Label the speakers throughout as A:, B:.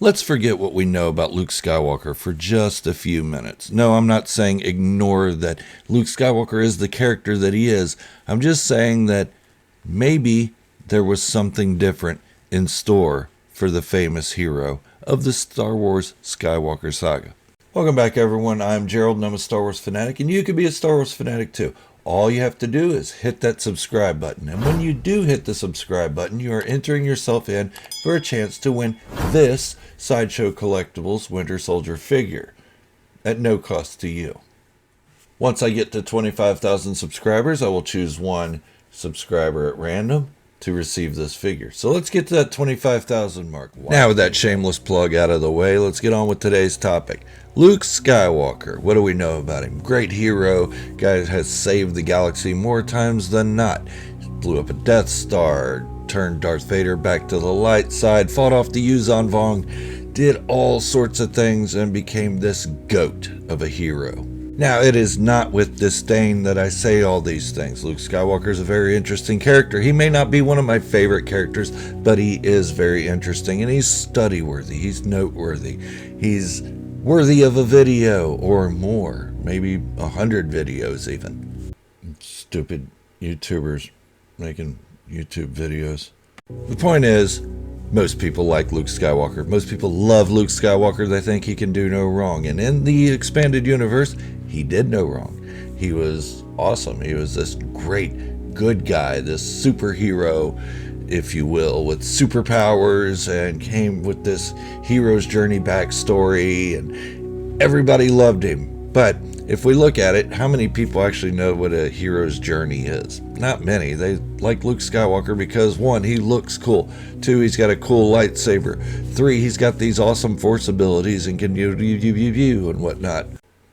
A: Let's forget what we know about Luke Skywalker for just a few minutes. No, I'm not saying ignore that Luke Skywalker is the character that he is. I'm just saying that maybe there was something different in store for the famous hero of the Star Wars Skywalker saga. Welcome back, everyone. I'm Gerald, and I'm a Star Wars fanatic, and you could be a Star Wars fanatic too. All you have to do is hit that subscribe button. And when you do hit the subscribe button, you are entering yourself in for a chance to win this Sideshow Collectibles Winter Soldier figure at no cost to you. Once I get to 25,000 subscribers, I will choose one subscriber at random to receive this figure. So let's get to that 25,000 mark. Wow. Now with that shameless plug out of the way, let's get on with today's topic. Luke Skywalker. What do we know about him? Great hero. Guy has saved the galaxy more times than not. Blew up a Death Star, turned Darth Vader back to the light side, fought off the Yuuzhan Vong, did all sorts of things, and became this goat of a hero. Now, it is not with disdain that I say all these things. Luke Skywalker is a very interesting character. He may not be one of my favorite characters, but he is very interesting, and he's study-worthy. He's noteworthy. He's worthy of a video or more, maybe 100 videos even. Stupid YouTubers making YouTube videos. The point is, most people like Luke Skywalker. Most people love Luke Skywalker. They think he can do no wrong. And in the expanded universe, he did no wrong. He was awesome. He was this great, good guy, this superhero, if you will, with superpowers, and came with this hero's journey backstory, and everybody loved him. But if we look at it, how many people actually know what a hero's journey is? Not many. They like Luke Skywalker because 1, he looks cool. 2, he's got a cool lightsaber. 3, he's got these awesome force abilities and can view and whatnot.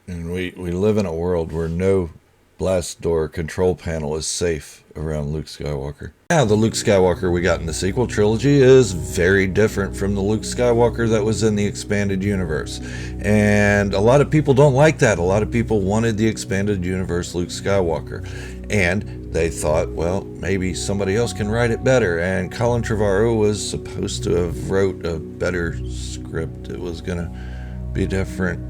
A: And we live in a world where no blast door control panel is safe around Luke Skywalker. Now, the Luke Skywalker we got in the sequel trilogy is very different from the Luke Skywalker that was in the expanded universe. And a lot of people don't like that. A lot of people wanted the expanded universe Luke Skywalker. And they thought, well, maybe somebody else can write it better. And Colin Trevorrow was supposed to have wrote a better script. It was going to be different.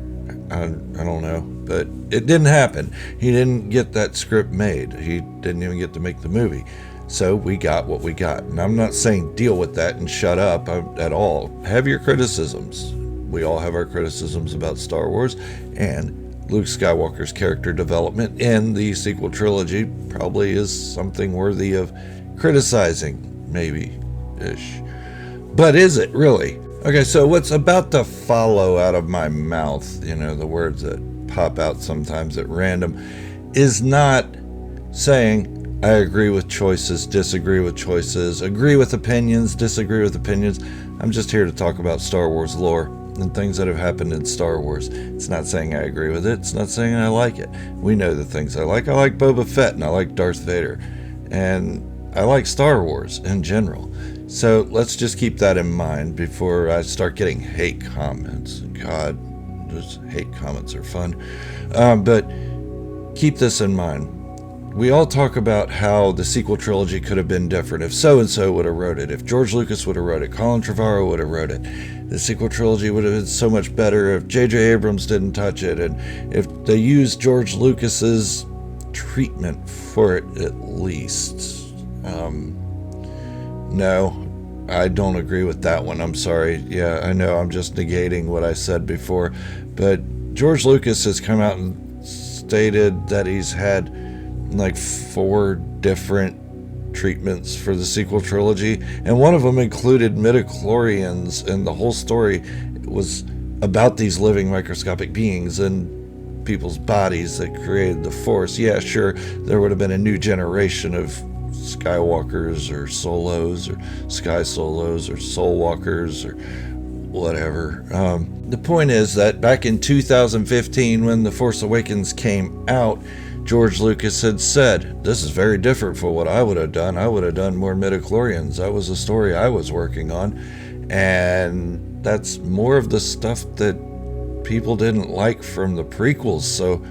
A: I don't know, but it didn't happen. He didn't get that script made. He didn't even get to make the movie. So we got what we got. And I'm not saying deal with that and shut up at all. Have your criticisms. We all have our criticisms about Star Wars, and Luke Skywalker's character development in the sequel trilogy probably is something worthy of criticizing, maybe-ish. But is it really? Okay, so what's about to follow out of my mouth, you know, the words that pop out sometimes at random, is not saying I agree with choices, disagree with choices, agree with opinions, disagree with opinions. I'm just here to talk about Star Wars lore and things that have happened in Star Wars. It's not saying I agree with it. It's not saying I like it. We know the things I like. I like Boba Fett, and I like Darth Vader. And I like Star Wars in general. So let's just keep that in mind before I start getting hate comments. God, those hate comments are fun. But keep this in mind. We all talk about how the sequel trilogy could have been different if so-and-so would have wrote it. If George Lucas would have wrote it. Colin Trevorrow would have wrote it. The sequel trilogy would have been so much better if J.J. Abrams didn't touch it. And if they used George Lucas's treatment for it at least. No, I don't agree with that one. I'm sorry. Yeah, I know I'm just negating what I said before. But George Lucas has come out and stated that he's had like 4 different treatments for the sequel trilogy. And one of them included midichlorians, and the whole story was about these living microscopic beings and people's bodies that created the Force. Yeah, sure, there would have been a new generation of Skywalkers or Solos or Sky Solos or Soul Walkers or whatever. The point is that back in 2015, when The Force Awakens came out, George Lucas had said, this is very different from what I would have done. I would have done more midichlorians. That was the story I was working on. And that's more of the stuff that people didn't like from the prequels. So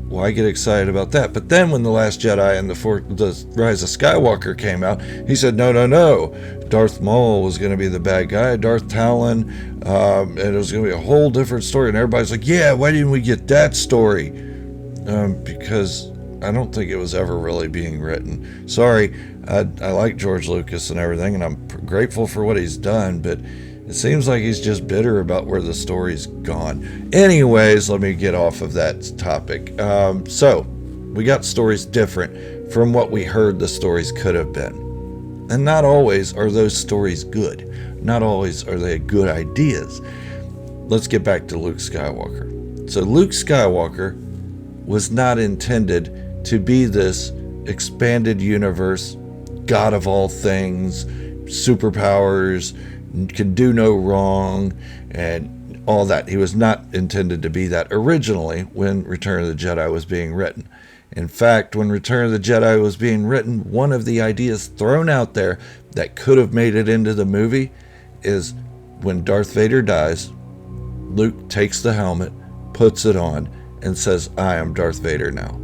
A: why get excited about that? But then when The Last Jedi and the Rise of Skywalker came out, he said, no, Darth Maul was going to be the bad guy, Darth Talon, and it was going to be a whole different story. And everybody's like, yeah, why didn't we get that story? Because I don't think it was ever really being written. Sorry, I like George Lucas and everything, and I'm grateful for what he's done, but it seems like he's just bitter about where the story's gone. Anyways, let me get off of that topic. So, we got stories different from what we heard the stories could have been. And not always are those stories good. Not always are they good ideas. Let's get back to Luke Skywalker. So, Luke Skywalker was not intended to be this expanded universe, God of all things, superpowers, can do no wrong, and all that. He was not intended to be that originally when Return of the Jedi was being written. In fact, when Return of the Jedi was being written, one of the ideas thrown out there that could have made it into the movie is when Darth Vader dies, Luke takes the helmet, puts it on, and says, I am Darth Vader now.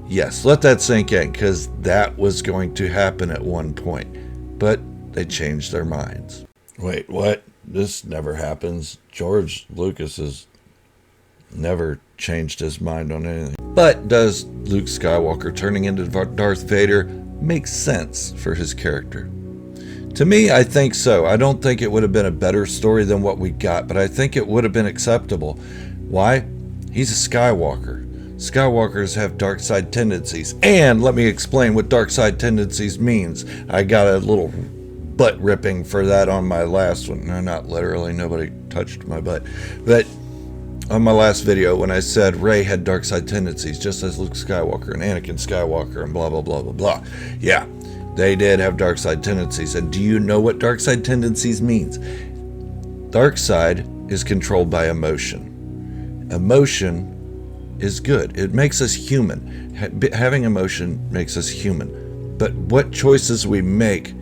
A: Yes, let that sink in, because that was going to happen at one point. But they changed their minds. Wait, what? This never happens. George Lucas has never changed his mind on anything. But does Luke Skywalker turning into Darth Vader make sense for his character? To me, I think so. I don't think it would have been a better story than what we got, but I think it would have been acceptable. Why? He's a Skywalker. Skywalkers have dark side tendencies. And let me explain what dark side tendencies means. I got a little butt ripping for that on my last one. No, not literally. Nobody touched my butt. But on my last video when I said Rey had dark side tendencies, just as Luke Skywalker and Anakin Skywalker and blah, blah, blah, blah, blah. Yeah, they did have dark side tendencies. And do you know what dark side tendencies means? Dark side is controlled by emotion. Emotion is good. It makes us human. Having emotion makes us human. But what choices we make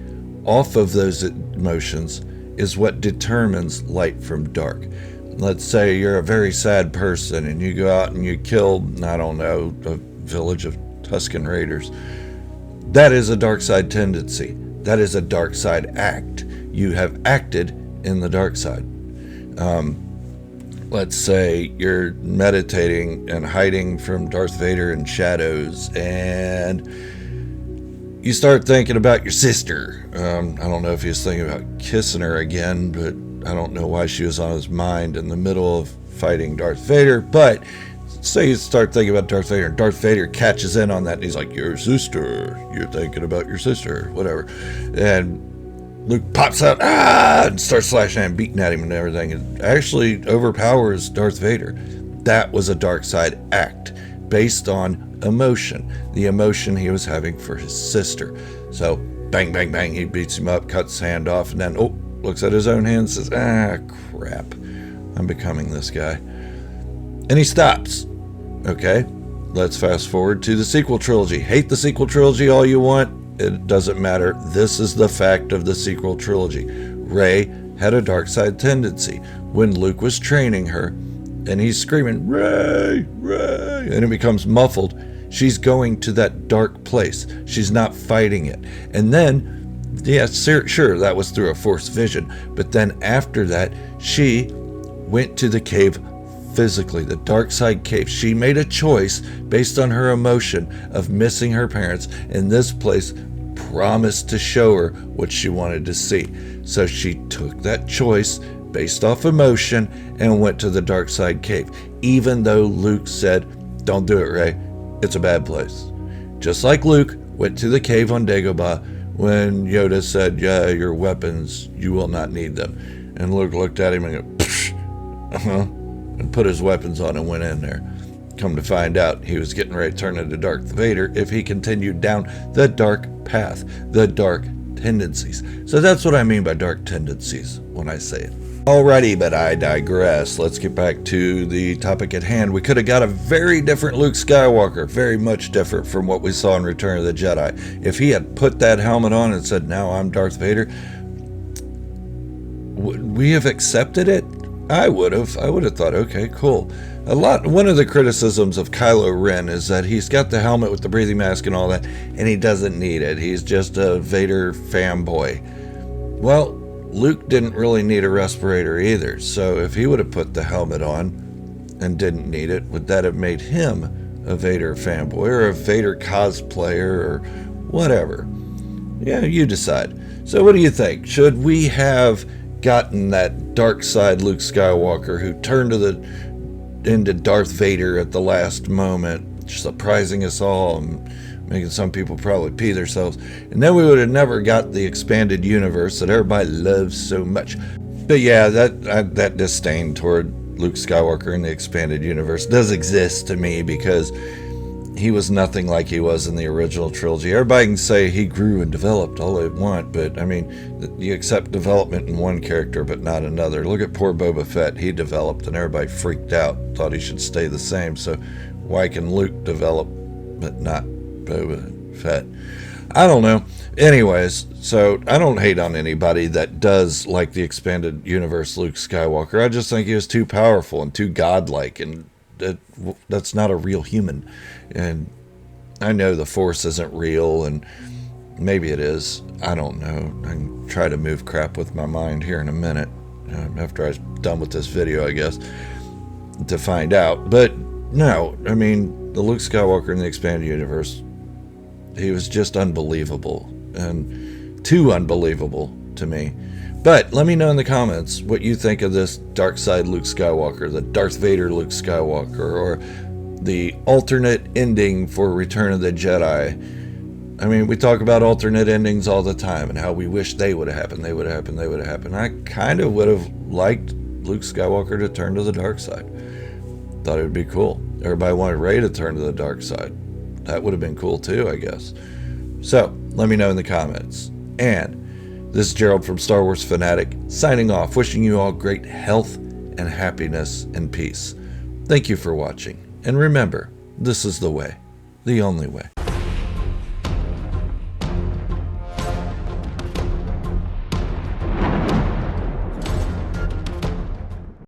A: off of those emotions is what determines light from dark. Let's say you're a very sad person and you go out and you kill, I don't know, a village of Tusken Raiders. That is a dark side tendency. That is a dark side act. You have acted in the dark side. Let's say you're meditating and hiding from Darth Vader in shadows, and you start thinking about your sister. I don't know if he was thinking about kissing her again, but I don't know why she was on his mind in the middle of fighting Darth Vader. But say you start thinking about Darth Vader, and Darth Vader catches in on that, and he's like, your sister, you're thinking about your sister, whatever. And Luke pops out, and starts slashing and beating at him and everything. It actually overpowers Darth Vader. That was a dark side act based on emotion, the emotion he was having for his sister. So bang, bang, bang, he beats him up, cuts his hand off, and then looks at his own hand and says, crap, I'm becoming this guy. And he stops. Okay, let's fast forward to the sequel trilogy. Hate the sequel trilogy all you want. It doesn't matter. This is the fact of the sequel trilogy. Rey had a dark side tendency. When Luke was training her, and he's screaming, Rey, Rey, and it becomes muffled, she's going to that dark place. She's not fighting it. And then, yeah, sure, that was through a Force vision. But then after that, she went to the cave physically, the dark side cave. She made a choice based on her emotion of missing her parents, and this place promised to show her what she wanted to see. So she took that choice based off emotion and went to the dark side cave, even though Luke said, don't do it, Rey, it's a bad place. Just like Luke went to the cave on Dagobah when Yoda said, yeah, your weapons, you will not need them. And Luke looked at him and go, and put his weapons on and went in there. Come to find out, he was getting ready to turn into Darth Vader if he continued down the dark path, the dark tendencies. So that's what I mean by dark tendencies when I say it. Alrighty, but I digress. Let's get back to the topic at hand. We could have got a very different Luke Skywalker, very much different from what we saw in Return of the Jedi. If he had put that helmet on and said, now I'm Darth Vader, would we have accepted it? I would have thought, okay, cool. One of the criticisms of Kylo Ren is that he's got the helmet with the breathing mask and all that, and he doesn't need it. He's just a Vader fanboy. Well, Luke didn't really need a respirator either, so if he would have put the helmet on and didn't need it, would that have made him a Vader fanboy or a Vader cosplayer or whatever? Yeah, you decide. So what do you think? Should we have gotten that dark side Luke Skywalker who turned into Darth Vader at the last moment, surprising us all and making some people probably pee themselves, and then we would have never got the expanded universe that everybody loves so much. But yeah, that disdain toward Luke Skywalker in the expanded universe does exist to me, because he was nothing like he was in the original trilogy. Everybody can say he grew and developed all they want, but I mean, you accept development in one character but not another. Look at poor Boba Fett. He developed and everybody freaked out, thought he should stay the same. So why can Luke develop but not Boba Fett? I don't know. Anyways, so I don't hate on anybody that does like the expanded universe Luke Skywalker. I just think he was too powerful and too godlike, and that's not a real human. And I know the Force isn't real, and maybe it is. I don't know. I can try to move crap with my mind here in a minute, after I'm done with this video, I guess, to find out. But no, I mean, the Luke Skywalker in the expanded universe, he was just unbelievable, and too unbelievable to me. But let me know in the comments what you think of this dark side Luke Skywalker, the Darth Vader Luke Skywalker, or the alternate ending for Return of the Jedi. I mean, we talk about alternate endings all the time and how we wish they would have happened, I kind of would have liked Luke Skywalker to turn to the dark side. Thought it would be cool. Everybody wanted Rey to turn to the dark side. That would have been cool too, I guess. So, let me know in the comments. And this is Gerald from Star Wars Fanatic, signing off, wishing you all great health and happiness and peace. Thank you for watching. And remember, this is the way, the only way.